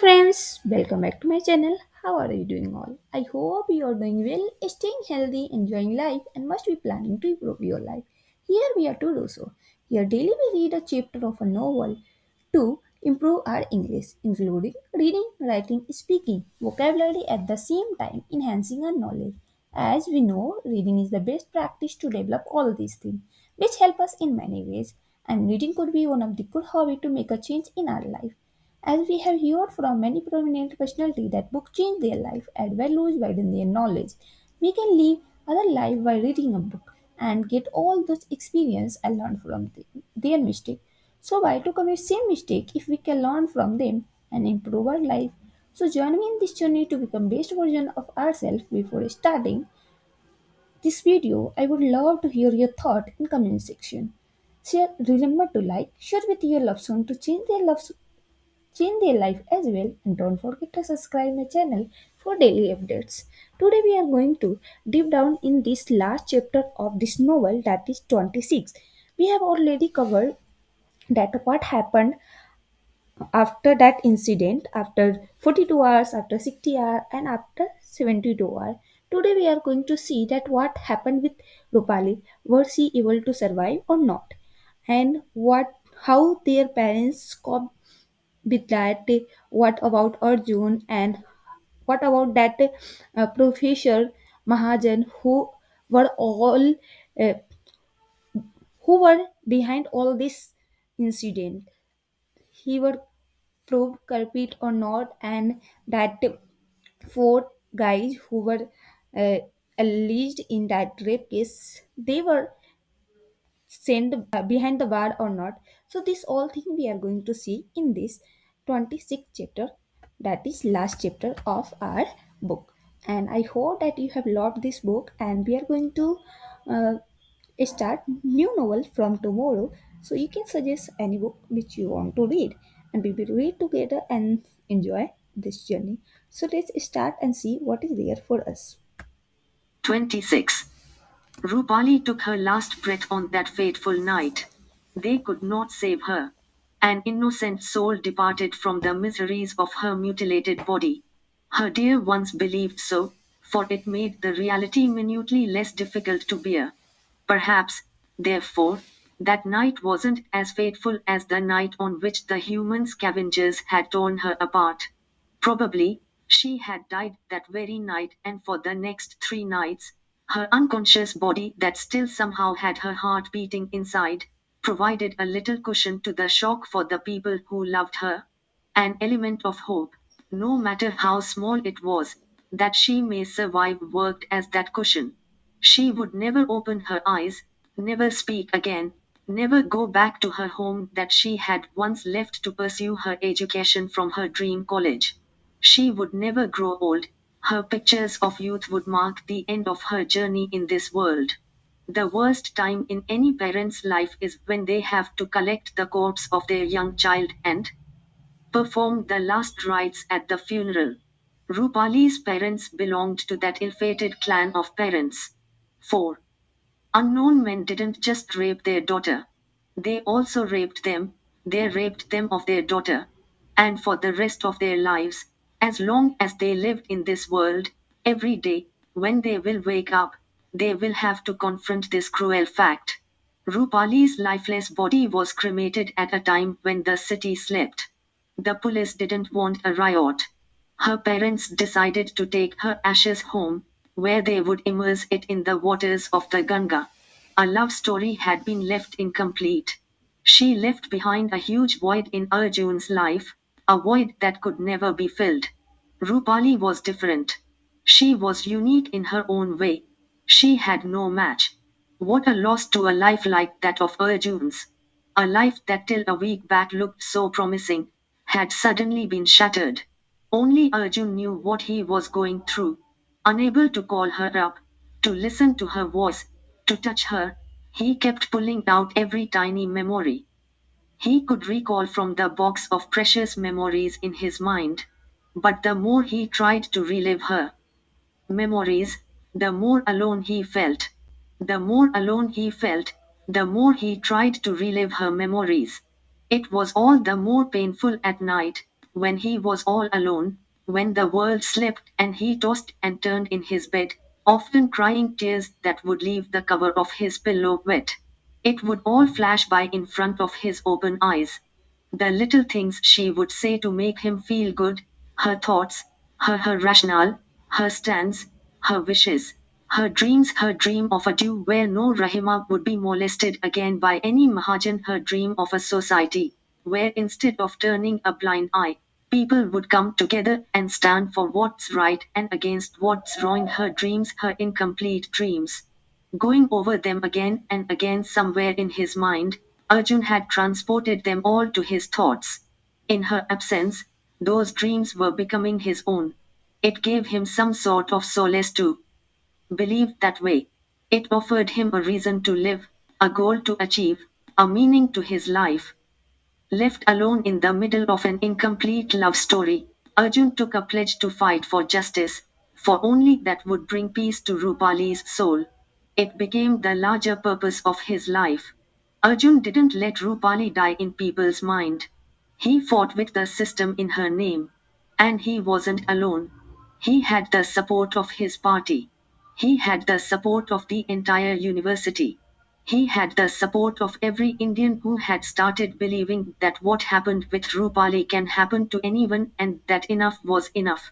Friends, welcome back to my channel. How are you doing all? I hope you are doing well, staying healthy, enjoying life, and must be planning to improve your life. Here we are to do so. Here daily we read a chapter of a novel to improve our English, including reading, writing, speaking, vocabulary at the same time, enhancing our knowledge. As we know, reading is the best practice to develop all these things, which help us in many ways. And reading could be one of the good hobby to make a change in our life. As we have heard from many prominent personalities that books change their life, add values, widen their knowledge. We can live our life by reading a book and get all those experience and learn from their mistake. So why to commit same mistake if we can learn from them and improve our life? So join me in this journey to become best version of ourselves. Before starting this video, I would love to hear your thought in comment section. Share, remember to like, share with your loved one to change their life as well, and don't forget to subscribe my channel for daily updates. Today we are going to deep down in this last chapter of this novel, that is 26. We have already covered that what happened after that incident, after 42 hours, after 60 hours, and after 72 hours. Today we are going to see that what happened with Rupali. Was she able to survive or not, and what how their parents coped with that. What about Arjun, and what about that Professor Mahajan, were all uh, who were behind all this incident? He were proved culprit or not, and that four guys who were uh, alleged in that rape case, they were sent behind the bar or not. So this all thing we are going to see in this 26th chapter, that is last chapter of our book. And I hope that you have loved this book, and we are going to uh, start new novel from tomorrow. So you can suggest any book which you want to read, and we will read together and enjoy this journey. So let's start and see what is there for us. 26. Rupali took her last breath on that fateful night. They could not save her. An innocent soul departed from the miseries of her mutilated body. Her dear ones believed so, for it made the reality minutely less difficult to bear. Perhaps, therefore, that night wasn't as fateful as the night on which the human scavengers had torn her apart. Probably, she had died that very night, and for the next 3 nights, her unconscious body, that still somehow had her heart beating inside, provided a little cushion to the shock for the people who loved her. An element of hope, no matter how small it was, that she may survive worked as that cushion. She would never open her eyes, never speak again, never go back to her home that she had once left to pursue her education from her dream college. She would never grow old. Her pictures of youth would mark the end of her journey in this world. The worst time in any parent's life is when they have to collect the corpse of their young child and performed the last rites at the funeral. Rupali's parents belonged to that ill-fated clan of parents. 4. Unknown men didn't just rape their daughter. They also raped them, they raped them of their daughter. And for the rest of their lives, as long as they lived in this world, every day, when they will wake up, they will have to confront this cruel fact. Rupali's lifeless body was cremated at a time when the city slept. The police didn't want a riot. Her parents decided to take her ashes home, where they would immerse it in the waters of the Ganga. A love story had been left incomplete. She left behind a huge void in Arjun's life, a void that could never be filled. Rupali was different. She was unique in her own way. She had no match. What a loss to a life like that of Arjun's. A life that till a week back looked so promising, had suddenly been shattered. Only Arjun knew what he was going through. Unable to call her up, to listen to her voice, to touch her, he kept pulling out every tiny memory he could recall from the box of precious memories in his mind. But the more he tried to relive her memories, the more alone he felt. The more alone he felt, the more he tried to relive her memories. It was all the more painful at night, when he was all alone, when the world slipped and he tossed and turned in his bed, often crying tears that would leave the cover of his pillow wet. It would all flash by in front of his open eyes. The little things she would say to make him feel good, her thoughts, her rationale, her stance, her wishes, her dreams, her dream of a due where no Rahima would be molested again by any Mahajan, her dream of a society where instead of turning a blind eye, people would come together and stand for what's right and against what's wrong, her dreams, her incomplete dreams. Going over them again and again somewhere in his mind, Arjun had transported them all to his thoughts. In her absence, those dreams were becoming his own. It gave him some sort of solace to believe that way. It offered him a reason to live, a goal to achieve, a meaning to his life. Left alone in the middle of an incomplete love story, Arjun took a pledge to fight for justice, for only that would bring peace to Rupali's soul. It became the larger purpose of his life. Arjun didn't let Rupali die in people's mind. He fought with the system in her name. And he wasn't alone. He had the support of his party. He had the support of the entire university. He had the support of every Indian who had started believing that what happened with Rupali can happen to anyone and that enough was enough.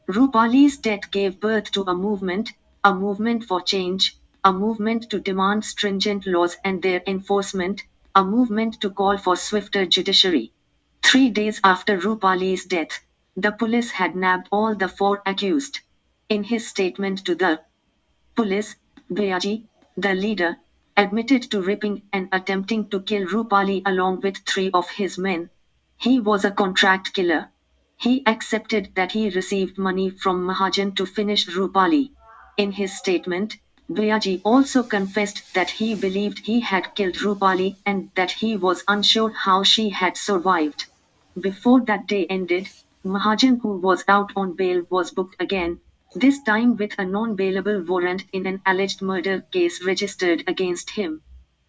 Rupali's death gave birth to a movement for change, a movement to demand stringent laws and their enforcement, a movement to call for swifter judiciary. 3 days after Rupali's death, the police had nabbed all the four accused. In his statement to the police, Bayaji, the leader, admitted to raping and attempting to kill Rupali along with three of his men. He was a contract killer. He accepted that he received money from Mahajan to finish Rupali. In his statement, Bayaji also confessed that he believed he had killed Rupali and that he was unsure how she had survived. Before that day ended, Mahajan, who was out on bail, was booked again, this time with a non-bailable warrant in an alleged murder case registered against him.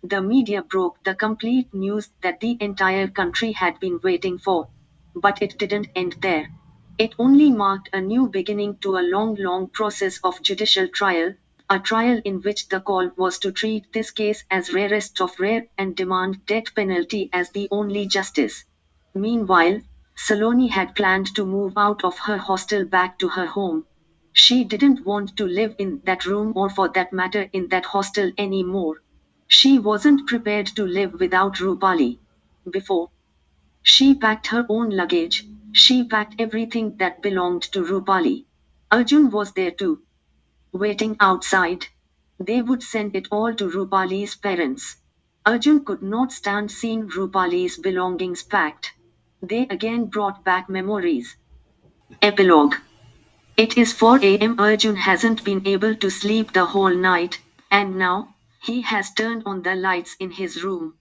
The media broke the complete news that the entire country had been waiting for. But it didn't end there. It only marked a new beginning to a long, long process of judicial trial, a trial in which the call was to treat this case as rarest of rare and demand death penalty as the only justice. Meanwhile, Saloni had planned to move out of her hostel back to her home. She didn't want to live in that room or for that matter in that hostel anymore. She wasn't prepared to live without Rupali. Before she packed her own luggage, she packed everything that belonged to Rupali. Arjun was there too, waiting outside. They would send it all to Rupali's parents. Arjun could not stand seeing Rupali's belongings packed. They again brought back memories. Epilogue. It is 4 a.m. Arjun hasn't been able to sleep the whole night, and now, he has turned on the lights in his room.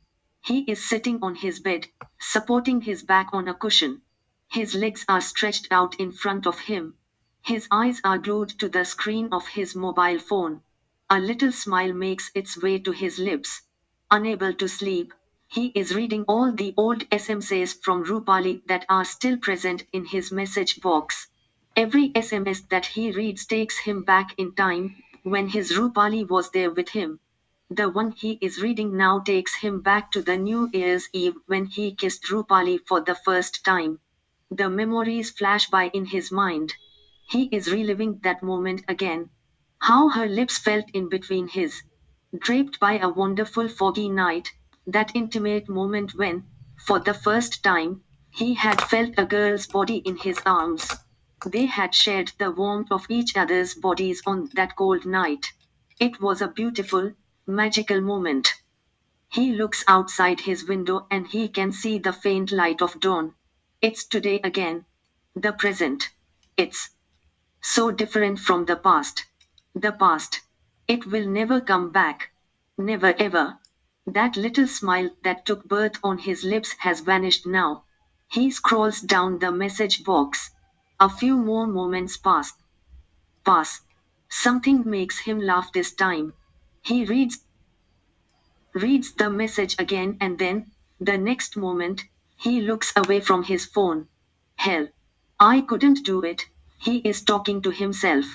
He is sitting on his bed, supporting his back on a cushion. His legs are stretched out in front of him. His eyes are glued to the screen of his mobile phone. A little smile makes its way to his lips. Unable to sleep, he is reading all the old SMSs from Rupali that are still present in his message box. Every SMS that he reads takes him back in time, when his Rupali was there with him. The one he is reading now takes him back to the New Year's Eve when he kissed Rupali for the first time. The memories flash by in his mind. He is reliving that moment again. How her lips felt in between his, draped by a wonderful foggy night, that intimate moment when, for the first time, he had felt a girl's body in his arms. They had shared the warmth of each other's bodies on that cold night. It was a beautiful, magical moment. He looks outside his window and he can see the faint light of dawn. It's today again. The present. It's so different from the past. The past. It will never come back. Never ever. That little smile that took birth on his lips has vanished now. He scrolls down the message box. A few more moments pass. Something makes him laugh this time. He reads the message again and then, the next moment, he looks away from his phone. Hell. I couldn't do it. He is talking to himself.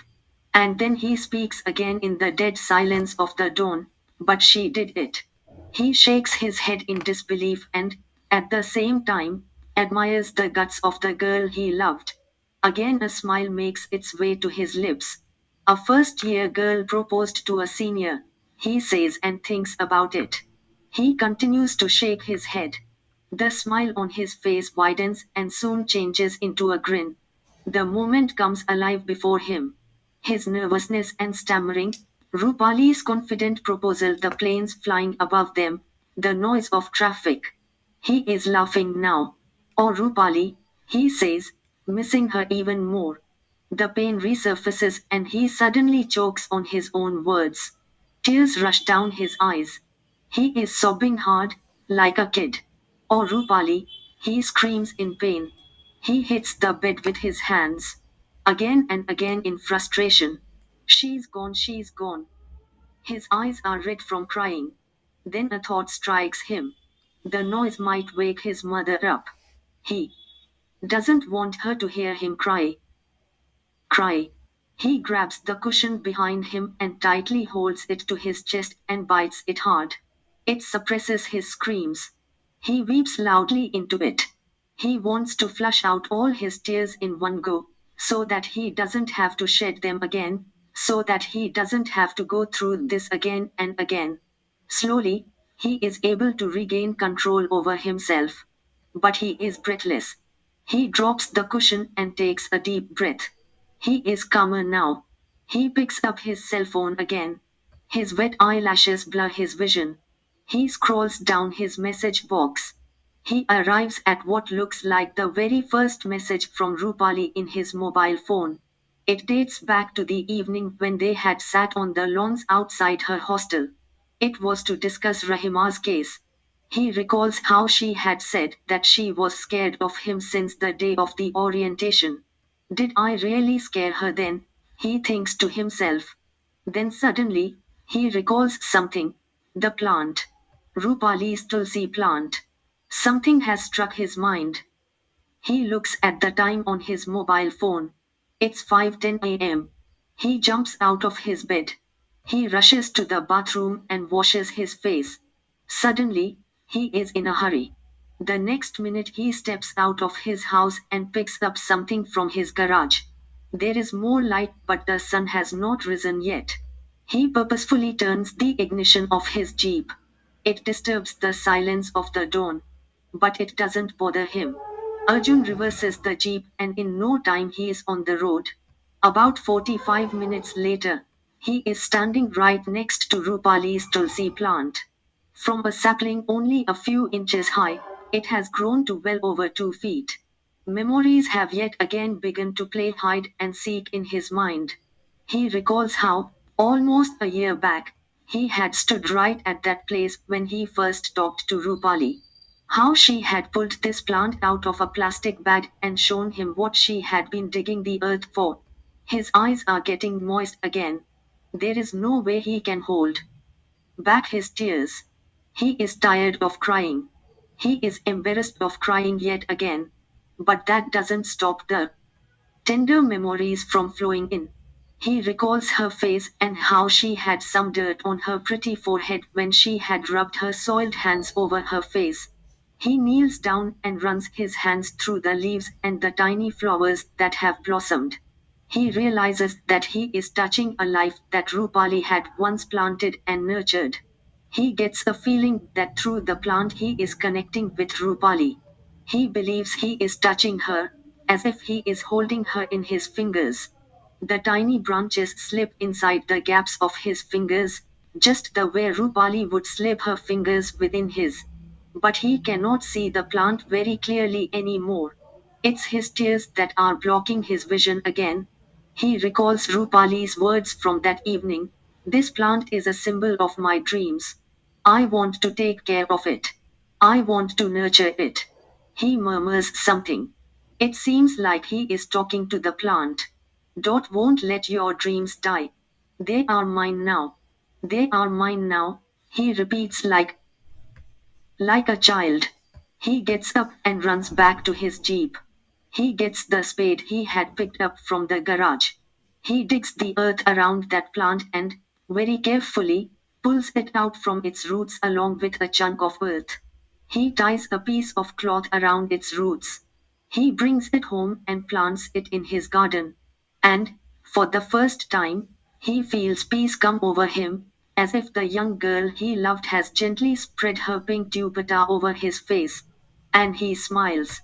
And then he speaks again in the dead silence of the dawn. But she did it. He shakes his head in disbelief and, at the same time, admires the guts of the girl he loved. Again, a smile makes its way to his lips. A first year girl proposed to a senior, he says and thinks about it. He continues to shake his head. The smile on his face widens and soon changes into a grin. The moment comes alive before him. His nervousness and stammering, Rupali's confident proposal, the planes flying above them, the noise of traffic. He is laughing now. Oh, Rupali, he says, missing her even more. The pain resurfaces and he suddenly chokes on his own words. Tears rush down his eyes. He is sobbing hard, like a kid. Oh, Rupali, he screams in pain. He hits the bed with his hands. Again and again in frustration. She's gone, she's gone. His eyes are red from crying. Then a thought strikes him. The noise might wake his mother up. He doesn't want her to hear him cry. He grabs the cushion behind him and tightly holds it to his chest and bites it hard. It suppresses his screams. He weeps loudly into it. He wants to flush out all his tears in one go, so that he doesn't have to shed them again, so that he doesn't have to go through this again and again. Slowly, he is able to regain control over himself. But he is breathless. He drops the cushion and takes a deep breath. He is calmer now. He picks up his cell phone again. His wet eyelashes blur his vision. He scrolls down his message box. He arrives at what looks like the very first message from Rupali in his mobile phone. It dates back to the evening when they had sat on the lawns outside her hostel. It was to discuss Rahima's case. He recalls how she had said that she was scared of him since the day of the orientation. Did I really scare her then? He thinks to himself. Then suddenly, he recalls something. The plant. Rupali's tulsi plant. Something has struck his mind. He looks at the time on his mobile phone. It's 5:10 a.m. He jumps out of his bed. He rushes to the bathroom and washes his face. Suddenly, he is in a hurry. The next minute he steps out of his house and picks up something from his garage. There is more light, but the sun has not risen yet. He purposefully turns the ignition of his Jeep. It disturbs the silence of the dawn. But it doesn't bother him. Arjun reverses the Jeep and in no time he is on the road. About 45 minutes later, he is standing right next to Rupali's tulsi plant. From a sapling only a few inches high, it has grown to well over 2 feet. Memories have yet again begun to play hide and seek in his mind. He recalls how, almost a year back, he had stood right at that place when he first talked to Rupali. How she had pulled this plant out of a plastic bag and shown him what she had been digging the earth for. His eyes are getting moist again. There is no way he can hold back his tears. He is tired of crying. He is embarrassed of crying yet again. But that doesn't stop the tender memories from flowing in. He recalls her face and how she had some dirt on her pretty forehead when she had rubbed her soiled hands over her face. He kneels down and runs his hands through the leaves and the tiny flowers that have blossomed. He realizes that he is touching a life that Rupali had once planted and nurtured. He gets a feeling that through the plant he is connecting with Rupali. He believes he is touching her, as if he is holding her in his fingers. The tiny branches slip inside the gaps of his fingers, just the way Rupali would slip her fingers within his. But he cannot see the plant very clearly anymore. It's his tears that are blocking his vision again. He recalls Rupali's words from that evening. This plant is a symbol of my dreams. I want to take care of it. I want to nurture it. He murmurs something. It seems like he is talking to the plant. Dot won't let your dreams die. They are mine now. They are mine now, he repeats like a child. He gets up and runs back to his jeep. He gets the spade he had picked up from the garage. He digs the earth around that plant and, very carefully, pulls it out from its roots along with a chunk of earth. He ties a piece of cloth around its roots. He brings it home and plants it in his garden. And, for the first time, he feels peace come over him, as if the young girl he loved has gently spread her pink dupatta over his face. And he smiles.